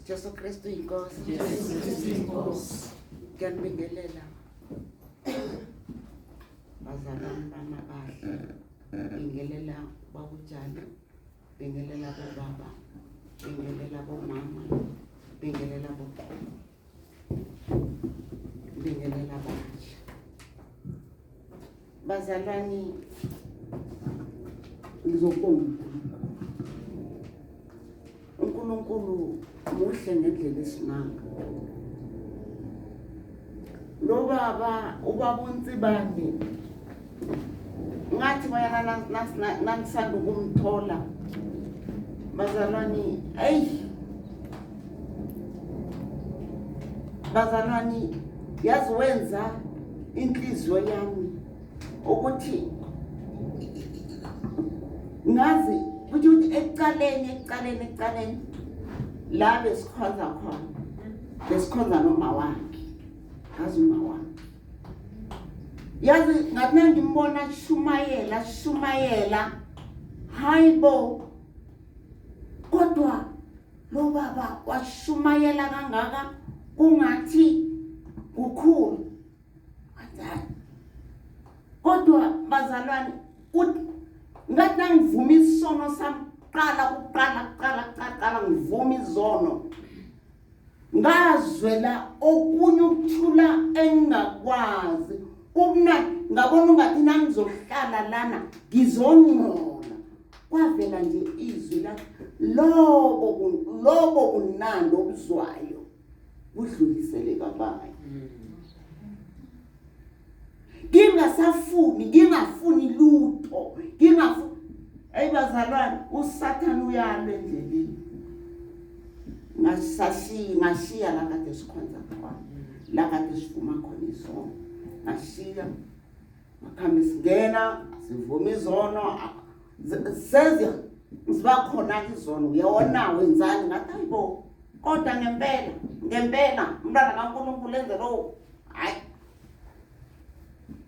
Jesu Kristu inkosi. Ngiyanibingelela bazalwane bami abahle. Bingelela babujana, bingelela bobaba, bingelela bomama, bingelela bokhulu, bingelela basha. Bazalwane ngizobonga uNkulunkulu muhle ngendlela esimanga. Lo baba ubaba uNtsibande ngathi bayana nangisanda ukumthola bazalwane bazalwane yazi wenza inhliziyo yami ukuthi ngazi ukuthi ekucaleni la besikhonza khona besikhonza noma wakhe ngazi uma wakhe yazi ngathi ngimbona shumayela hayibo kodwa lo baba washumayela kangaka kungathi kukhulu kodwa bazalwane ngathi ngivuma isono sami qala ngivuma izono ngazwela okunye ukuthula engakwazi ngabona ungathi nangizohlala lana ngizongcola kwavela nje izwi la lobo kunando obuzwayo budlulisele kabayo ngingafuni lutho bazalwane uSathane uyalwe endleleni ngashiya la kade sikhonza khona la kade sivuma khona izono ngashiya ngakhambe singena sivuma izono sezi siba khona izono uyabona wenzani ngathi hayibo kodwa ngempela umntwana kaNkulunkulu enze lo hayi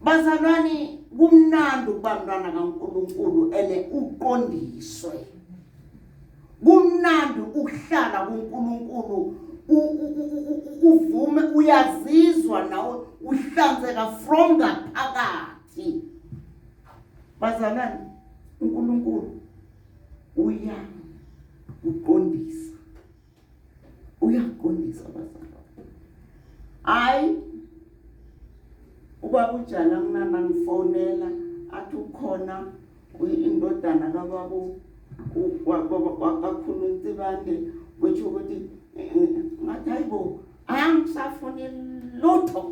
bazalwane kumnandi ukuba mntwana kaNkulunkulu ene uqondiswe kumnandi ukuhlala kuNkulunkulu uvume uyazizwa nawe uhlanzeka from ngaphakathi bazalwane uNkulunkulu uyaqondisa bazalwane hayi ubaba uJana kunamba ngifonela athi ukhona indodana kababo wakakhulu uNtsibande wethu ukuthi ngathi hayibo angisafuni lutho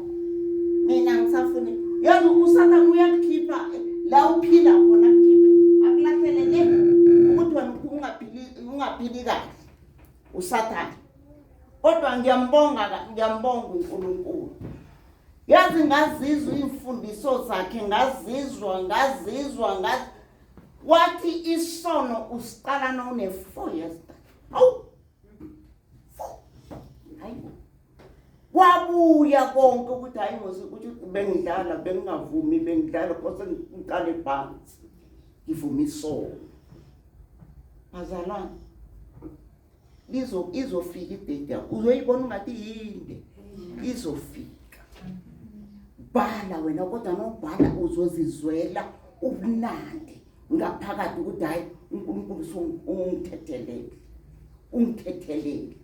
mina ngisafuni yazi uSathane uyakhipha la uphila khona kukhiphe akulahlelele ukuthi wena ungaphili kahle uSathane kodwa ngiyambonga uNkulunkulu yazi ngazizwa imfundiso zakhe ngazizwa wathi isono usiqala none 4 years hayibo wabuya konke ukuthi hayi ukuthi bengidlala bengingavumi bengidlala kose ngiqale phansi ngivuma isono bazalwane izofika idate uzoyibona ungathi yinde izofika bhala wena kodwa nobhala uzozizwela ubunandi ngaphakathi ukuthi hayi uNkulunkulu ungithethelele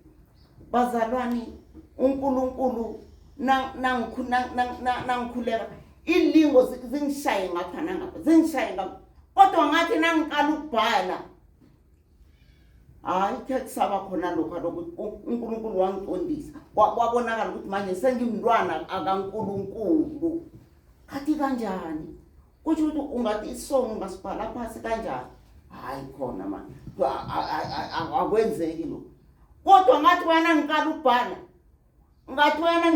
bazalwane uNkulunkulu nangikhuleka ilingo zingishaye ngapha nangapha zingishaye ngapha kodwa ngathi nangiqala ukubhala hayi kusaba khona lokho ukuthi uNkulunkulu wangiqondisa kwabonakala ukuthi manje sengimntwana akaNkulunkulu kathi kanjani kusho ukuthi ungathi isongo ngasibhala phansi kanjani hayi khona manje akwenzeki lo kodwa ngathi wena ngiqala ukubhala ngathi wena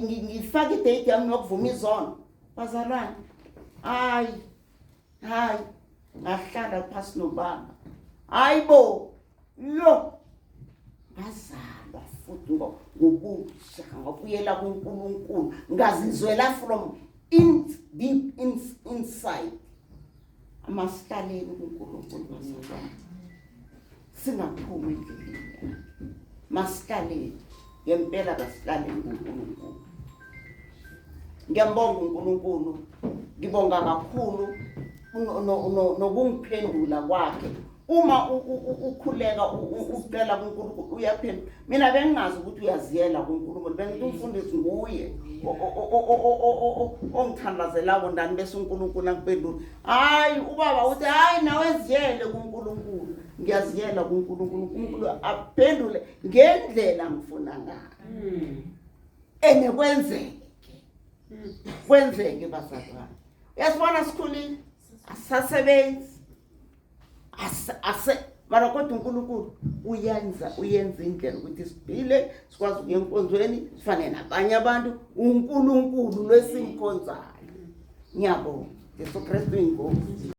ngifaka idate yami yokuvuma izono bazalwane hayi ngahlala phasi nobaba hayibo lo ngazalwa futhi ngobusha ngokuyela kuNkulunkulu ngazizwela from deep inside amasikaleni kuNkulunkulu bazalwane singaphumi endleleni. Masihlaleni, ngempela kasihlaleni kuNkulunkulu. Ngiyambonga uNkulunkulu, ngibonga kakhulu nokungiphendula kwakhe. Uma ukhuleka ucela kuNkulunkulu uyaphendula. Mina bengingazi ukuthi uyaziyela kuNkulunkulu, bengimfundisi nguye ongithandazelayo ndani bese uNkulunkulu angiphendula. Hayi ubaba uthi hayi nawe ziyele kuNkulunkulu. Ngiyaziyela kuNkulunkulu, uNkulunkulu aphendule ngendlela ngifuna ngayo. Ene kwenzeke bazalwane. Uyasibona sikhulile, asasebenzi. Mara kodwa uNkulunkulu uyenza indlela ukuthi siphile, sikwazi ukuya enkonzweni, sifane nabanye abantu. uNkulunkulu lesimkhonzayo. Ngiyabonga. Jesu Kristu inkosi.